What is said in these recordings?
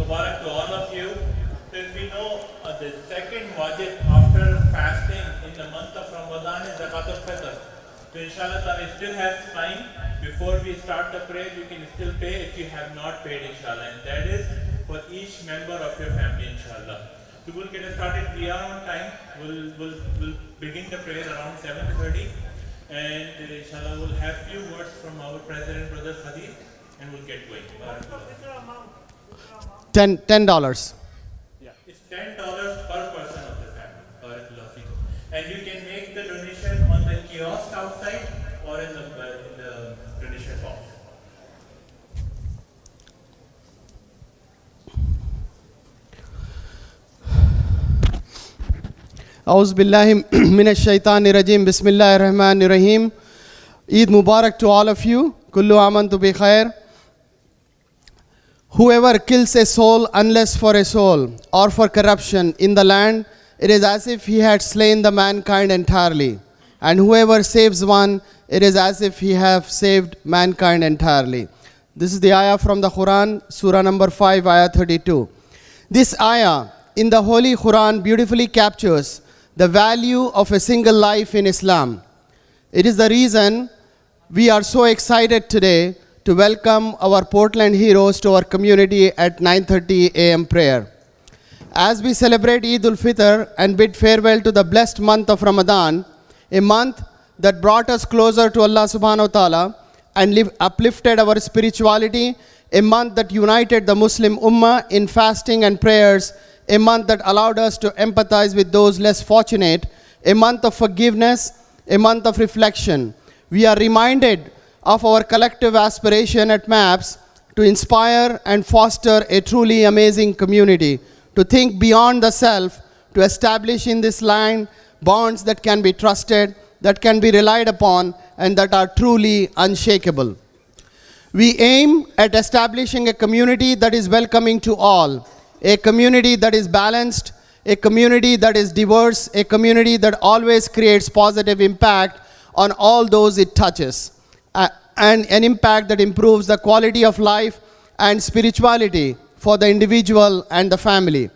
Mubarak to all of you. Since we know the second wajib after fasting in the month of Ramadan is Zakat al-Fitr. So inshallah, we still have time. Before we start the prayer, you can still pay if you have not paid, inshallah. And that is for each member of your family, inshallah. So we'll get started. We are on time. We'll begin the prayer around 7:30. And inshallah, we'll have few words from our President, Brother Kadeer, and we'll get going. $10. Yeah, it's $10 per person of the family. Barakallahu. And you can make the donation on the kiosk outside or in the donation box. A'udhu billahi minash shaitani rajim. Bismillahir rahmanir rahim. Eid Mubarak to all of you. Kullu amantu bi khair. Whoever kills a soul unless for a soul or for corruption in the land, it is as if he had slain the mankind entirely. And whoever saves one, it is as if he have saved mankind entirely. This is the ayah from the Quran, Surah number 5, ayah 32. This ayah in the Holy Quran beautifully captures the value of a single life in Islam. It is the reason we are so excited today to welcome our Portland heroes to our community at 9:30 a.m. prayer. As we celebrate Eid al-Fitr and bid farewell to the blessed month of Ramadan, a month that brought us closer to Allah subhanahu wa ta'ala and uplifted our spirituality, a month that united the Muslim Ummah in fasting and prayers, a month that allowed us to empathize with those less fortunate, a month of forgiveness, a month of reflection. We are reminded of our collective aspiration at MAPS to inspire and foster a truly amazing community, to think beyond the self, to establish in this land bonds that can be trusted, that can be relied upon, and that are truly unshakable. We aim at establishing a community that is welcoming to all, a community that is balanced, a community that is diverse, a community that always creates positive impact on all those it touches, and an impact that improves the quality of life and spirituality for the individual and the family.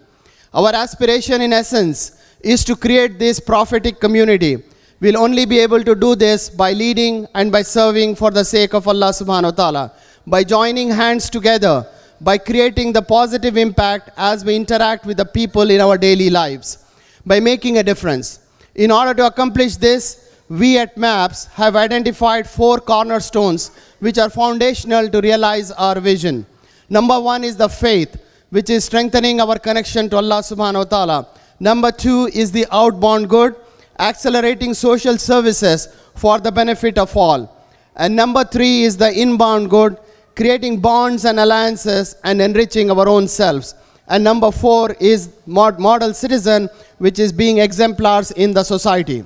Our aspiration in essence is to create this prophetic community. We'll only be able to do this by leading and by serving for the sake of Allah subhanahu wa ta'ala, by joining hands together, by creating the positive impact as we interact with the people in our daily lives, by making a difference. In order to accomplish this, we at MAPS have identified 4 cornerstones which are foundational to realize our vision. Number 1 is the faith, which is strengthening our connection to Allah subhanahu wa ta'ala. Number 2 is the outbound good, accelerating social services for the benefit of all. And number 3 is the inbound good, creating bonds and alliances and enriching our own selves. And number 4 is model citizen, which is being exemplars in the society.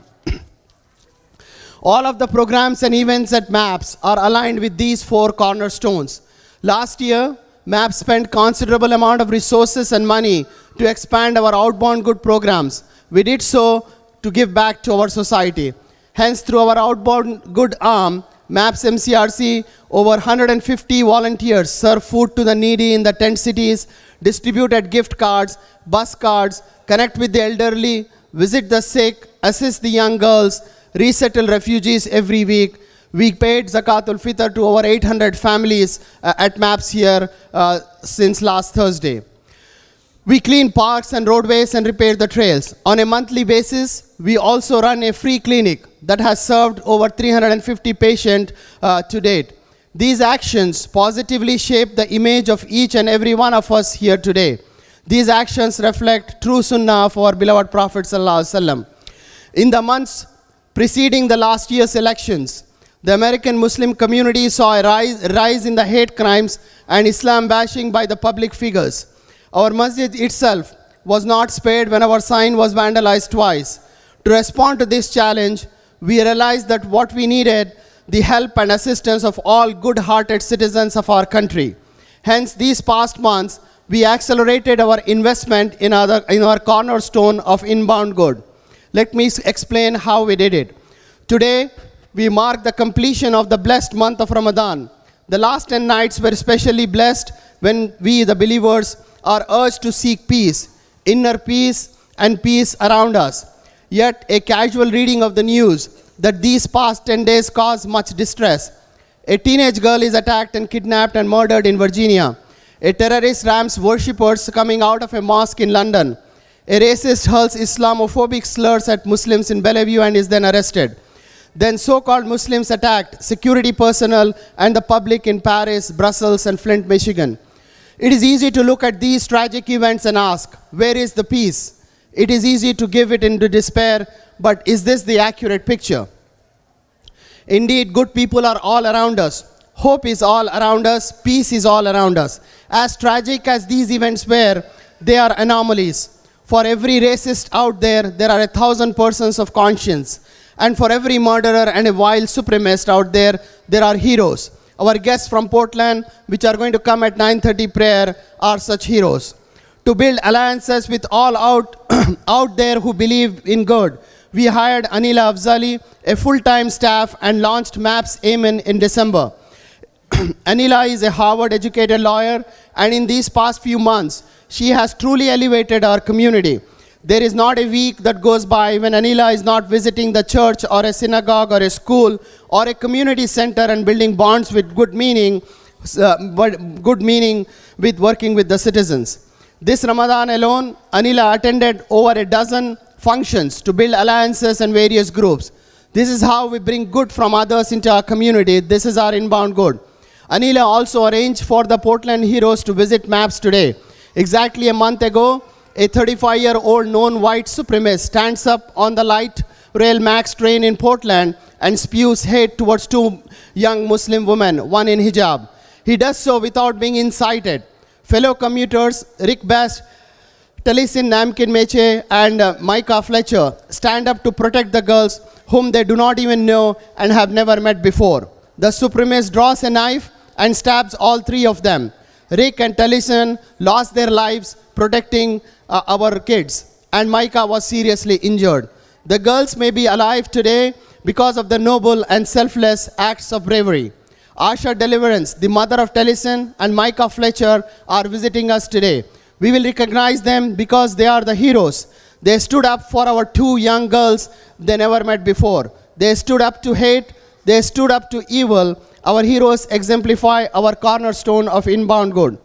All of the programs and events at MAPS are aligned with these 4 cornerstones. Last year, MAPS spent considerable amount of resources and money to expand our outbound good programs. We did so to give back to our society. Hence, through our outbound good arm, MAPS MCRC, over 150 volunteers serve food to the needy in the tent cities, distributed gift cards, bus cards, connect with the elderly, visit the sick, assist the young girls, resettle refugees every week. We paid Zakat al-Fitr to over 800 families at MAPS here since last Thursday. We clean parks and roadways and repair the trails. On a monthly basis, we also run a free clinic that has served over 350 patients to date. These actions positively shape the image of each and every one of us here today. These actions reflect true sunnah of our beloved Prophet sallallahu alaihi wasallam. In the months preceding the last year's elections, the American Muslim community saw a rise in the hate crimes and Islam bashing by the public figures. Our masjid itself was not spared when our sign was vandalized twice. To respond to this challenge, we realized that what we needed, the help and assistance of all good-hearted citizens of our country. Hence, these past months, we accelerated our investment in our cornerstone of inbound good. Let me explain how we did it. Today, we mark the completion of the blessed month of Ramadan. The last 10 nights were especially blessed when we, the believers, are urged to seek peace, inner peace and peace around us. Yet a casual reading of the news that these past 10 days caused much distress. A teenage girl is attacked and kidnapped and murdered in Virginia. A terrorist rams worshippers coming out of a mosque in London. A racist hurls Islamophobic slurs at Muslims in Bellevue and is then arrested. Then so-called Muslims attacked security personnel and the public in Paris, Brussels, and Flint, Michigan. It is easy to look at these tragic events and ask, where is the peace? It is easy to give it into despair, but is this the accurate picture? Indeed, good people are all around us. Hope is all around us. Peace is all around us. As tragic as these events were, they are anomalies. For every racist out there, there are 1,000 persons of conscience. And for every murderer and a wild supremacist out there, there are heroes. Our guests from Portland, which are going to come at 9:30 prayer, are such heroes. To build alliances with all out there who believe in good, we hired Anila Afzali, a full-time staff, and launched MAPS Amen in December. Anila is a Harvard-educated lawyer, and in these past few months, she has truly elevated our community. There is not a week that goes by when Anila is not visiting the church or a synagogue or a school or a community center and building bonds with good meaning with working with the citizens. This Ramadan alone, Anila attended over a dozen functions to build alliances and various groups. This is how we bring good from others into our community. This is our inbound good. Anila also arranged for the Portland heroes to visit MAPS today. Exactly a month ago, a 35-year-old known white supremacist stands up on the light rail MAX train in Portland and spews hate towards two young Muslim women, one in hijab. He does so without being incited. Fellow commuters Rick Best, Talisin Namkin Meche, and Micah Fletcher stand up to protect the girls whom they do not even know and have never met before. The supremacist draws a knife and stabs all three of them. Rick and Talisin lost their lives protecting our kids, and Micah was seriously injured. The girls may be alive today because of the noble and selfless acts of bravery. Asha Deliverance, the mother of Talisin, and Micah Fletcher are visiting us today. We will recognize them because they are the heroes. They stood up for our two young girls they never met before. They stood up to hate. They stood up to evil. Our heroes exemplify our cornerstone of inbound good.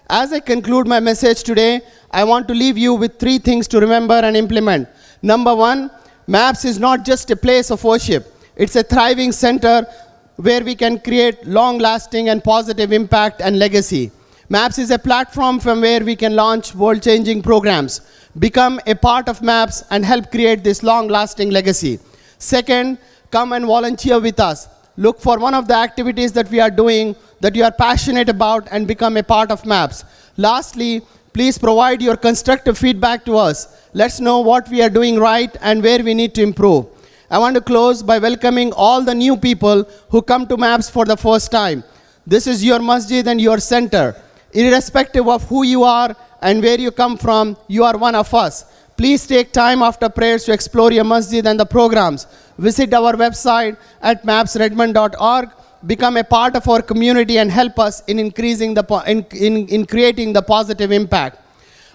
As I conclude my message today, I want to leave you with three things to remember and implement. Number one, MAPS is not just a place of worship. It's a thriving center where we can create long-lasting and positive impact and legacy. MAPS is a platform from where we can launch world-changing programs, become a part of MAPS, and help create this long-lasting legacy. Second, come and volunteer with us. Look for one of the activities that we are doing that you are passionate about and become a part of MAPS. Lastly, please provide your constructive feedback to us. Let's know what we are doing right and where we need to improve. I want to close by welcoming all the new people who come to MAPS for the first time. This is your masjid and your center. Irrespective of who you are and where you come from, you are one of us. Please take time after prayers to explore your masjid and the programs. Visit our website at mapsredmond.org. Become a part of our community and help us in increasing in creating the positive impact.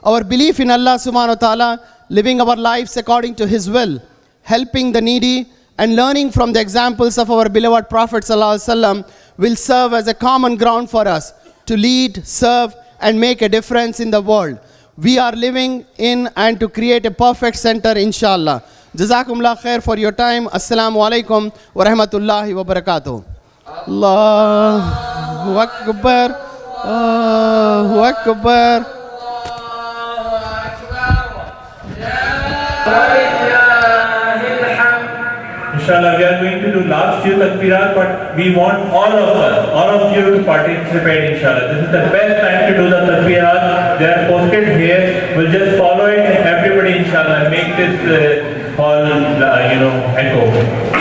Our belief in Allah subhanahu wa ta'ala, living our lives according to His will, helping the needy, and learning from the examples of our beloved Prophet sallallahu alaihi wasallam will serve as a common ground for us to lead, serve, and make a difference in the world. We are living in and to create a perfect center, inshallah. Jazakumullah khair for your time. Assalamu alaikum wa rahmatullahi wa barakatuh. Allahu Akbar. Allahu Akbar. Inshallah, we are going to do last few takbirat, but we want all of you to participate, inshallah. This is the best time to do the takbirat. They are posted here. We'll just follow it and everybody, inshallah, make this hall, echo.